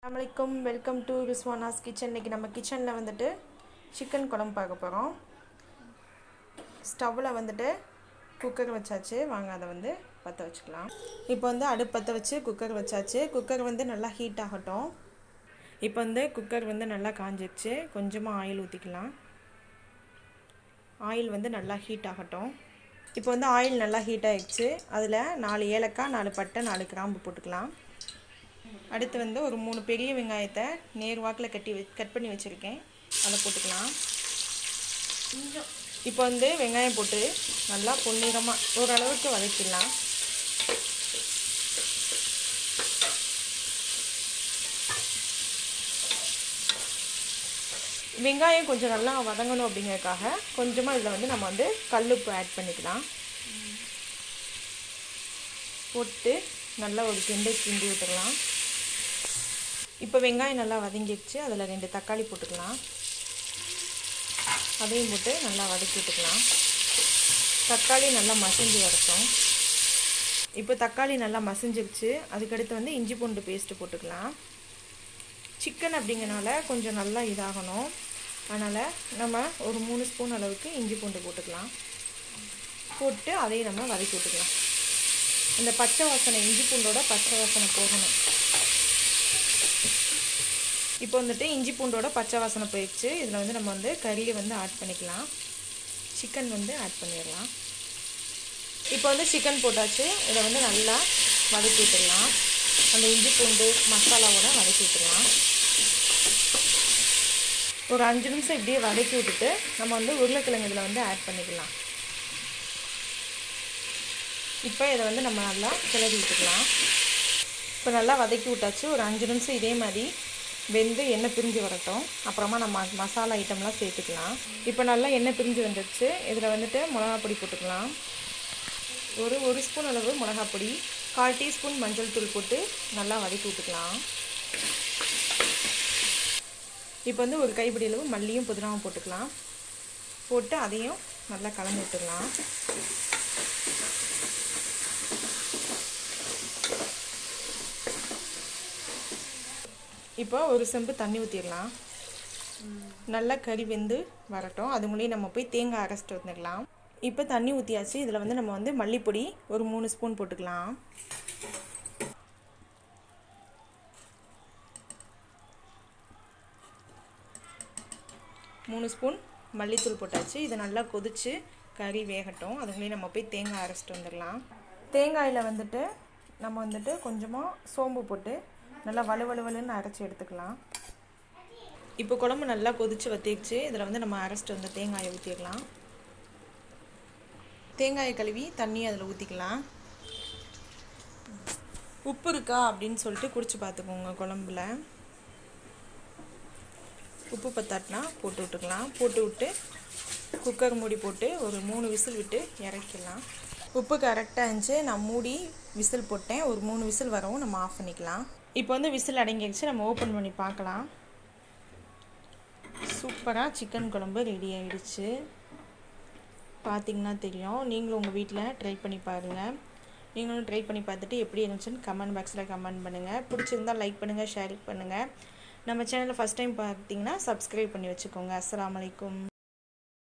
அஸ்ஸலாமுஅலைக்கும், welcome to ரிஸ்வானாஸ் kitchen. இன்றைக்கி நம்ம கிச்சனில் வந்துட்டு சிக்கன் குழம்பு பார்க்க போகிறோம். ஸ்டவ்வில் வந்துட்டு குக்கர் வச்சாச்சு. வாங்க அதை வந்து பற்ற வச்சுக்கலாம். இப்போ வந்து அடுப்பு பற்ற வச்சு குக்கர் வச்சாச்சு. குக்கர் வந்து நல்லா ஹீட் ஆகட்டும். இப்போ வந்து குக்கர் வந்து நல்லா காஞ்சிடுச்சு. கொஞ்சமாக ஆயில் ஊற்றிக்கலாம். ஆயில் வந்து நல்லா ஹீட் ஆகட்டும். இப்போ வந்து ஆயில் நல்லா ஹீட் ஆகிடுச்சு. அதில் 4 ஏலக்காய், 4 பட்டை, 4 கிராம்பு போட்டுக்கலாம். அடுத்து வந்து ஒரு 3 பெரிய வெங்காயத்தை நேர் வாக்கில் கட் பண்ணி வச்சுருக்கேன். அதை போட்டுக்கலாம். இப்போ வந்து வெங்காயம் போட்டு நல்லா பொன்னிறமாக ஓரளவுக்கு வதக்கிடலாம். வெங்காயம் கொஞ்சம் நல்லா வதங்கணும் அப்படிங்கிறதுக்காக கொஞ்சமாக இதில் வந்து நம்ம வந்து கல்லுப்பு ஆட் பண்ணிக்கலாம். போட்டு நல்லா ஒரு கிண்டி விட்டுடலாம். இப்போ வெங்காயம் நல்லா வதங்கிடுச்சு. அதில் 2 தக்காளி போட்டுக்கலாம். அதையும் போட்டு நல்லா வதக்கி விட்டுக்கலாம். தக்காளி நல்லா மசிஞ்சு வரட்டும். இப்போ தக்காளி நல்லா மசிஞ்சிருச்சு. அதுக்கடுத்து வந்து இஞ்சி பூண்டு பேஸ்ட்டு போட்டுக்கலாம். சிக்கன் அப்படிங்கிறனால கொஞ்சம் நல்லா இதாகணும். அதனால் நம்ம ஒரு 3 ஸ்பூன் அளவுக்கு இஞ்சி பூண்டு போட்டுக்கலாம். போட்டு அதையும் நம்ம வதக்கி விட்டுக்கலாம். இந்த பச்சை வாசனை, இஞ்சி பூண்டோட பச்சை வாசனை போகணும். இப்போ வந்துட்டு இஞ்சி பூண்டோட பச்சை வாசனை போயிடுச்சு. இதில் வந்து நம்ம வந்து கறியை வந்து ஆட் பண்ணிக்கலாம். சிக்கன் வந்து ஆட் பண்ணிடலாம். இப்போ வந்து சிக்கன் போட்டாச்சு. இதை வந்து நல்லா வதக்கி விட்டுடலாம். அந்த இஞ்சி பூண்டு மசாலாவோட வதக்கி விட்டுடலாம். ஒரு 5 நிமிஷம் இப்படியே வதக்கி விட்டுட்டு நம்ம வந்து உருளைக்கிழங்கு இதில் வந்து ஆட் பண்ணிக்கலாம். இப்போ இதை வந்து நம்ம நல்லா கிளறி விட்டுக்கலாம். இப்போ நல்லா வதக்கி விட்டாச்சு. ஒரு 5 நிமிஷம் இதே மாதிரி வெந்து எண்ணெய் பிரிஞ்சு வரட்டும். அப்புறமா நம்ம மசாலா ஐட்டம்லாம் சேர்த்துக்கலாம். இப்போ நல்லா எண்ணெய் பிரிஞ்சு வந்துடுச்சு. இதில் வந்துட்டு மிளகாப்பொடி போட்டுக்கலாம். ஒரு ஸ்பூன் அளவு மிளகாப்பொடி, 1/4 டீஸ்பூன் மஞ்சள் தூள் போட்டு நல்லா வதக்கி விட்டுக்கலாம். இப்போ வந்து ஒரு கைப்பிடி அளவு மல்லியும் புதினாவும் போட்டுக்கலாம். போட்டு அதையும் நல்லா கலந்து விட்டுக்கலாம். இப்போ ஒரு செம்பு தண்ணி ஊற்றிடலாம். நல்லா கறி வெந்து வரட்டும். அது முன்னாடி நம்ம போய் தேங்காய் அரைச்சிட்டு வந்துடலாம். இப்போ தண்ணி ஊற்றியாச்சு. இதில் வந்து நம்ம வந்து மல்லிப்பொடி ஒரு 3 ஸ்பூன் போட்டுக்கலாம். மூணு ஸ்பூன் மல்லித்தூள் போட்டாச்சு. இதை நல்லா கொதித்து கறி வேகட்டும். அது முன்னாடி நம்ம போய் தேங்காய் அரைச்சிட்டு வந்துடலாம். தேங்காயில் வந்துட்டு நம்ம வந்துட்டு கொஞ்சமாக சோம்பு போட்டு நல்லா வலுவலுன்னு அரைச்சி எடுத்துக்கலாம். இப்போ குழம்பு நல்லா கொதித்து வத்திடுச்சு. இதில் வந்து நம்ம அரைச்சிட்டு வந்த தேங்காயை ஊற்றிடலாம். தேங்காயை கழுவி தண்ணி அதில் ஊற்றிக்கலாம். உப்பு இருக்கா அப்படின்னு சொல்லிட்டு குடிச்சு பார்த்துக்கோங்க. குழம்புல உப்பு பத்தாட்டினா போட்டு விட்டுக்கலாம். போட்டு விட்டு குக்கர் மூடி போட்டு ஒரு 3 விசில் விட்டு இறக்கிடலாம். உப்பு கரெக்டாக இருந்துச்சு. நான் மூடி விசில் போட்டேன். ஒரு 3 விசில் வரவும் நம்ம ஆஃப் பண்ணிக்கலாம். இப்போ வந்து விசில் அடங்கிடுச்சு. நம்ம ஓப்பன் பண்ணி பார்க்கலாம். சூப்பராக சிக்கன் குழம்பு ரெடி ஆகிடுச்சு. பார்த்திங்கன்னா தெரியும். நீங்களும் உங்கள் வீட்டில் ட்ரை பண்ணி பாருங்கள். நீங்களும் ட்ரை பண்ணி பார்த்துட்டு எப்படி இருந்துச்சுன்னு கமெண்ட் பாக்ஸில் கமெண்ட் பண்ணுங்கள். பிடிச்சிருந்தால் லைக் பண்ணுங்கள், ஷேர் பண்ணுங்கள். நம்ம சேனலை ஃபஸ்ட் டைம் பார்த்தீங்கன்னா சப்ஸ்கிரைப் பண்ணி வச்சுக்கோங்க. அஸ்ஸலாமு அலைக்கும்.